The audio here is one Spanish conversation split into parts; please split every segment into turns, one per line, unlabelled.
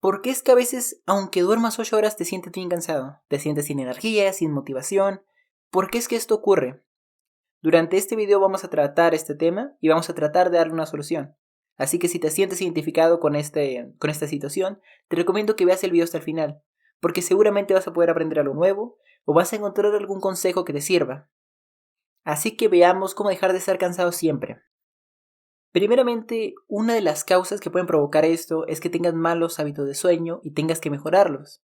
¿Por qué es que a veces, aunque duermas 8 horas, te sientes bien cansado? Te sientes sin energía, sin motivación. ¿Por qué es que esto ocurre? Durante este video vamos a tratar este tema y vamos a tratar de darle una solución. Así que si te sientes identificado con esta situación, te recomiendo que veas el video hasta el final, porque seguramente vas a poder aprender algo nuevo o vas a encontrar algún consejo que te sirva. Así que veamos cómo dejar de estar cansado siempre. Primeramente, una de las causas que pueden provocar esto es que tengas malos hábitos de sueño y tengas que mejorarlos.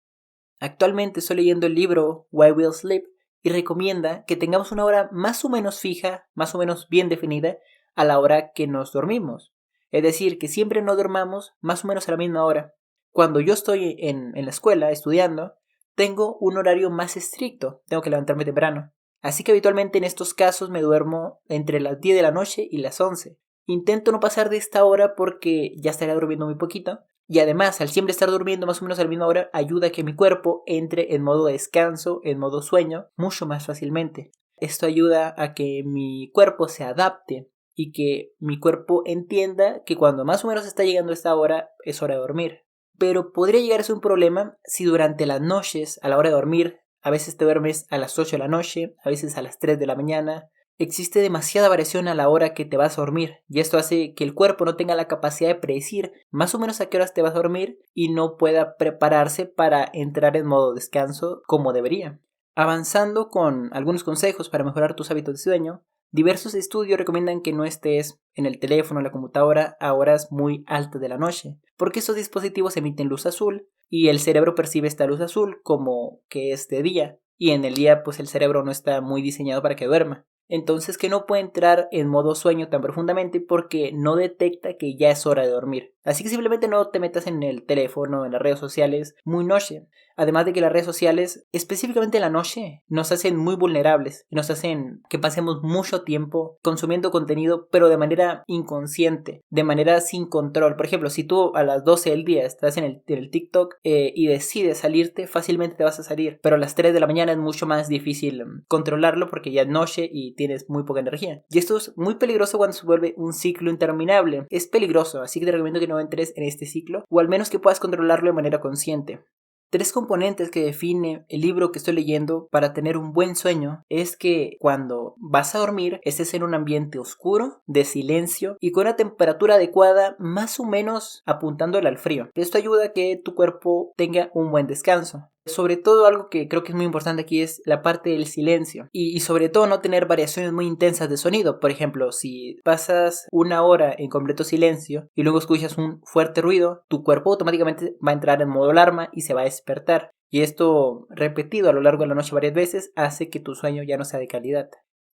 Actualmente estoy leyendo el libro Why We Sleep y recomienda que tengamos una hora más o menos fija, más o menos bien definida, a la hora que nos dormimos. Es decir, que siempre no dormamos más o menos a la misma hora. Cuando yo estoy en la escuela estudiando, tengo un horario más estricto, tengo que levantarme temprano. Así que habitualmente en estos casos me duermo entre las 10 de la noche y las 11. Intento no pasar de esta hora porque ya estaré durmiendo muy poquito. Y además, al siempre estar durmiendo más o menos a la misma hora, ayuda a que mi cuerpo entre en modo descanso, en modo sueño, mucho más fácilmente. Esto ayuda a que mi cuerpo se adapte y que mi cuerpo entienda que cuando más o menos está llegando esta hora, es hora de dormir. Pero podría llegar a ser un problema si durante las noches, a la hora de dormir, a veces te duermes a las 8 de la noche, a veces a las 3 de la mañana. Existe demasiada variación a la hora que te vas a dormir y esto hace que el cuerpo no tenga la capacidad de predecir más o menos a qué horas te vas a dormir y no pueda prepararse para entrar en modo descanso como debería. Avanzando con algunos consejos para mejorar tus hábitos de sueño, diversos estudios recomiendan que no estés en el teléfono o la computadora a horas muy altas de la noche, porque estos dispositivos emiten luz azul y el cerebro percibe esta luz azul como que es de día y en el día pues el cerebro no está muy diseñado para que duerma. Entonces que no puede entrar en modo sueño tan profundamente porque no detecta que ya es hora de dormir. Así que simplemente no te metas en el teléfono, en las redes sociales, muy noche. Además de que las redes sociales, específicamente en la noche, nos hacen muy vulnerables y nos hacen que pasemos mucho tiempo consumiendo contenido, pero de manera inconsciente, de manera sin control. Por ejemplo, si tú a las 12 del día estás en el TikTok y decides salirte, fácilmente te vas a salir, pero a las 3 de la mañana es mucho más difícil controlarlo porque ya es noche y tienes muy poca energía. Y esto es muy peligroso cuando se vuelve un ciclo interminable. Es peligroso, así que te recomiendo que no entres en este ciclo, o al menos que puedas controlarlo de manera consciente. 3 componentes que define el libro que estoy leyendo para tener un buen sueño es que cuando vas a dormir estés en un ambiente oscuro, de silencio y con una temperatura adecuada más o menos apuntándole al frío. Esto ayuda a que tu cuerpo tenga un buen descanso. Sobre todo algo que creo que es muy importante aquí es la parte del silencio y sobre todo no tener variaciones muy intensas de sonido. Por ejemplo, si pasas una hora en completo silencio y luego escuchas un fuerte ruido, tu cuerpo automáticamente va a entrar en modo alarma y se va a despertar. Y esto repetido a lo largo de la noche varias veces hace que tu sueño ya no sea de calidad.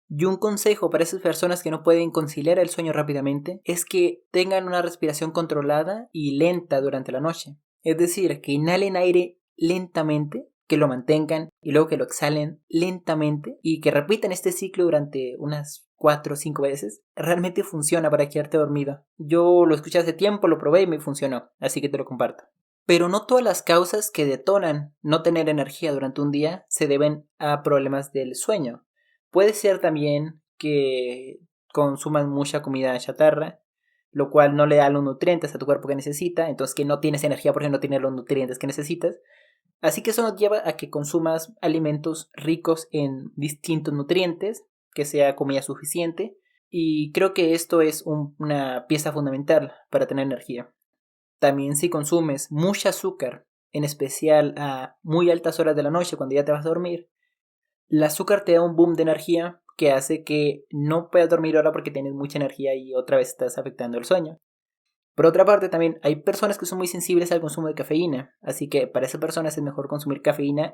Y un consejo para esas personas que no pueden conciliar el sueño rápidamente es que tengan una respiración controlada y lenta durante la noche. Es decir, que inhalen aire lentamente, que lo mantengan y luego que lo exhalen lentamente y que repitan este ciclo durante unas 4 o 5 veces. Realmente funciona para quedarte dormido. Yo lo escuché hace tiempo, lo probé y me funcionó, así que te lo comparto. Pero no todas las causas que detonan no tener energía durante un día se deben a problemas del sueño. Puede ser también que consumas mucha comida chatarra, lo cual no le da los nutrientes a tu cuerpo que necesita, entonces que no tienes energía porque no tienes los nutrientes que necesitas. Así que eso nos lleva a que consumas alimentos ricos en distintos nutrientes, que sea comida suficiente, y creo que esto es una pieza fundamental para tener energía. También si consumes mucho azúcar, en especial a muy altas horas de la noche cuando ya te vas a dormir, el azúcar te da un boom de energía que hace que no puedas dormir ahora porque tienes mucha energía y otra vez estás afectando el sueño. Por otra parte, también hay personas que son muy sensibles al consumo de cafeína, así que para esas personas es mejor consumir cafeína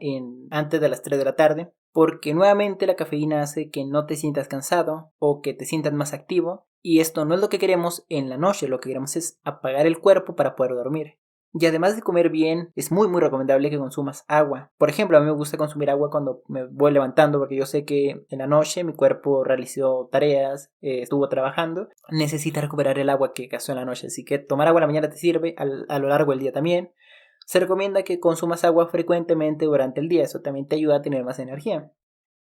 antes de las 3 de la tarde, porque nuevamente la cafeína hace que no te sientas cansado o que te sientas más activo, y esto no es lo que queremos en la noche, lo que queremos es apagar el cuerpo para poder dormir. Y además de comer bien, es muy recomendable que consumas agua. Por ejemplo, a mí me gusta consumir agua cuando me voy levantando porque yo sé que en la noche mi cuerpo realizó tareas, estuvo trabajando. Necesita recuperar el agua que gastó en la noche. Así que tomar agua en la mañana te sirve, a lo largo del día también. Se recomienda que consumas agua frecuentemente durante el día. Eso también te ayuda a tener más energía.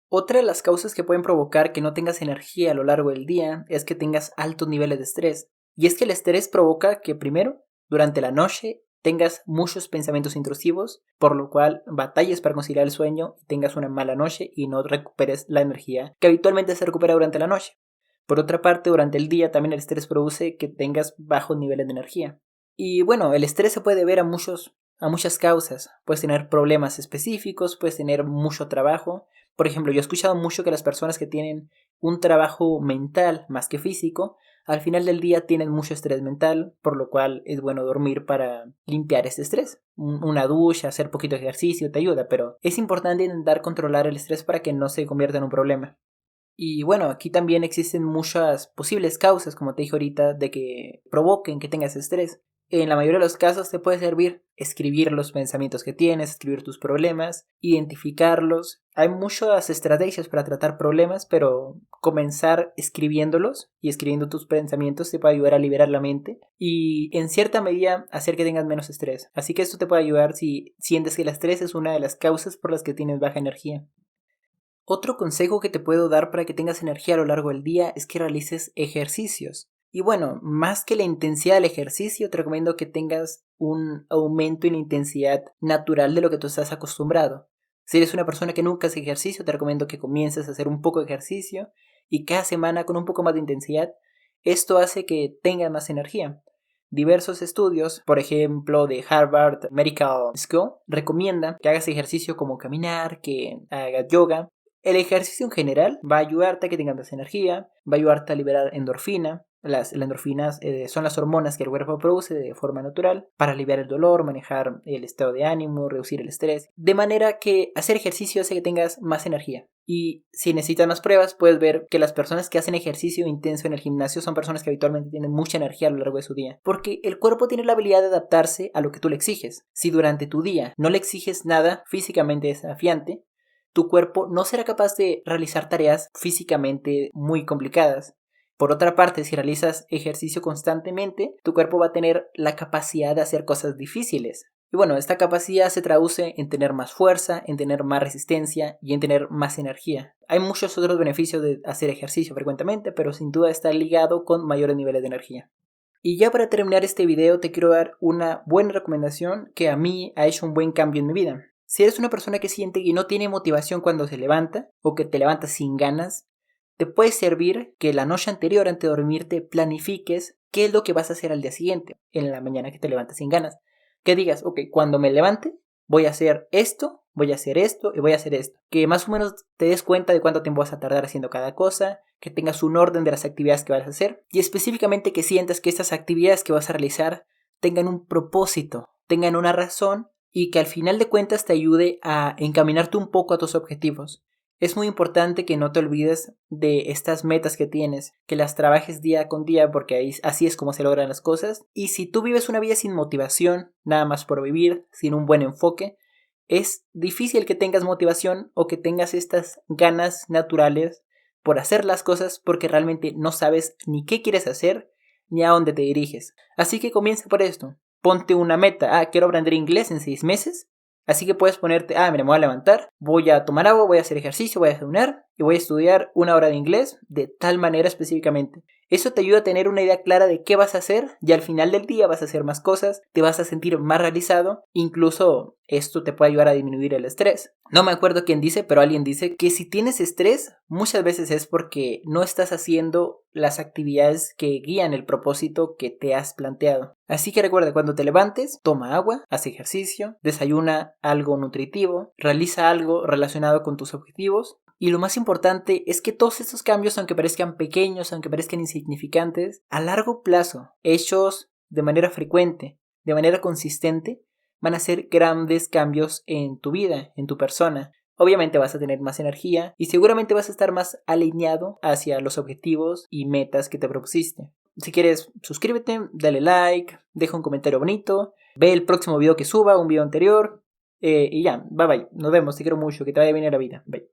Otra de las causas que pueden provocar que no tengas energía a lo largo del día es que tengas altos niveles de estrés. Y es que el estrés provoca que primero, durante la noche, tengas muchos pensamientos intrusivos, por lo cual batalles para conciliar el sueño y tengas una mala noche y no recuperes la energía que habitualmente se recupera durante la noche. Por otra parte, durante el día también el estrés produce que tengas bajos niveles de energía. Y bueno, el estrés se puede ver a muchas causas. Puedes tener problemas específicos, puedes tener mucho trabajo. Por ejemplo, yo he escuchado mucho que las personas que tienen un trabajo mental más que físico, al final del día tienen mucho estrés mental, por lo cual es bueno dormir para limpiar ese estrés. Una ducha, hacer poquito ejercicio te ayuda, pero es importante intentar controlar el estrés para que no se convierta en un problema. Y bueno, aquí también existen muchas posibles causas, como te dije ahorita, de que provoquen que tengas estrés. En la mayoría de los casos te puede servir escribir los pensamientos que tienes, escribir tus problemas, identificarlos. Hay muchas estrategias para tratar problemas, pero comenzar escribiéndolos y escribiendo tus pensamientos te puede ayudar a liberar la mente y en cierta medida hacer que tengas menos estrés. Así que esto te puede ayudar si sientes que el estrés es una de las causas por las que tienes baja energía. Otro consejo que te puedo dar para que tengas energía a lo largo del día es que realices ejercicios. Y bueno, más que la intensidad del ejercicio, te recomiendo que tengas un aumento en la intensidad natural de lo que tú estás acostumbrado. Si eres una persona que nunca hace ejercicio, te recomiendo que comiences a hacer un poco de ejercicio y cada semana con un poco más de intensidad. Esto hace que tengas más energía. Diversos estudios, por ejemplo de Harvard Medical School, recomiendan que hagas ejercicio como caminar, que hagas yoga. El ejercicio en general va a ayudarte a que tengas más energía, va a ayudarte a liberar endorfina. Las endorfinas son las hormonas que el cuerpo produce de forma natural para aliviar el dolor, manejar el estado de ánimo, reducir el estrés. De manera que hacer ejercicio hace que tengas más energía. Y si necesitas más pruebas, puedes ver que las personas que hacen ejercicio intenso en el gimnasio son personas que habitualmente tienen mucha energía a lo largo de su día. Porque el cuerpo tiene la habilidad de adaptarse a lo que tú le exiges. Si durante tu día no le exiges nada físicamente desafiante, tu cuerpo no será capaz de realizar tareas físicamente muy complicadas. Por otra parte, si realizas ejercicio constantemente, tu cuerpo va a tener la capacidad de hacer cosas difíciles. Y bueno, esta capacidad se traduce en tener más fuerza, en tener más resistencia y en tener más energía. Hay muchos otros beneficios de hacer ejercicio frecuentemente, pero sin duda está ligado con mayores niveles de energía. Y ya para terminar este video te quiero dar una buena recomendación que a mí ha hecho un buen cambio en mi vida. Si eres una persona que siente que no tiene motivación cuando se levanta o que te levantas sin ganas, te puede servir que la noche anterior antes de dormirte planifiques qué es lo que vas a hacer al día siguiente, en la mañana que te levantas sin ganas. Que digas, ok, cuando me levante voy a hacer esto, voy a hacer esto y voy a hacer esto. Que más o menos te des cuenta de cuánto tiempo vas a tardar haciendo cada cosa, que tengas un orden de las actividades que vas a hacer y específicamente que sientas que estas actividades que vas a realizar tengan un propósito, tengan una razón y que al final de cuentas te ayude a encaminarte un poco a tus objetivos. Es muy importante que no te olvides de estas metas que tienes, que las trabajes día con día porque así es como se logran las cosas. Y si tú vives una vida sin motivación, nada más por vivir, sin un buen enfoque, es difícil que tengas motivación o que tengas estas ganas naturales por hacer las cosas porque realmente no sabes ni qué quieres hacer ni a dónde te diriges. Así que comienza por esto. Ponte una meta, quiero aprender inglés en 6 meses. Así que puedes ponerte, mira, me voy a levantar, voy a tomar agua, voy a hacer ejercicio, voy a desayunar y voy a estudiar 1 hora de inglés de tal manera específicamente. Eso te ayuda a tener una idea clara de qué vas a hacer y al final del día vas a hacer más cosas, te vas a sentir más realizado, incluso esto te puede ayudar a disminuir el estrés. No me acuerdo quién dice, pero alguien dice que si tienes estrés, muchas veces es porque no estás haciendo las actividades que guían el propósito que te has planteado. Así que recuerda, cuando te levantes, toma agua, haz ejercicio, desayuna algo nutritivo, realiza algo relacionado con tus objetivos. Y lo más importante es que todos estos cambios, aunque parezcan pequeños, aunque parezcan insignificantes, a largo plazo, hechos de manera frecuente, de manera consistente, van a ser grandes cambios en tu vida, en tu persona. Obviamente vas a tener más energía y seguramente vas a estar más alineado hacia los objetivos y metas que te propusiste. Si quieres, suscríbete, dale like, deja un comentario bonito, ve el próximo video que suba, un video anterior y ya, bye bye, nos vemos, te quiero mucho, que te vaya bien en la vida, bye.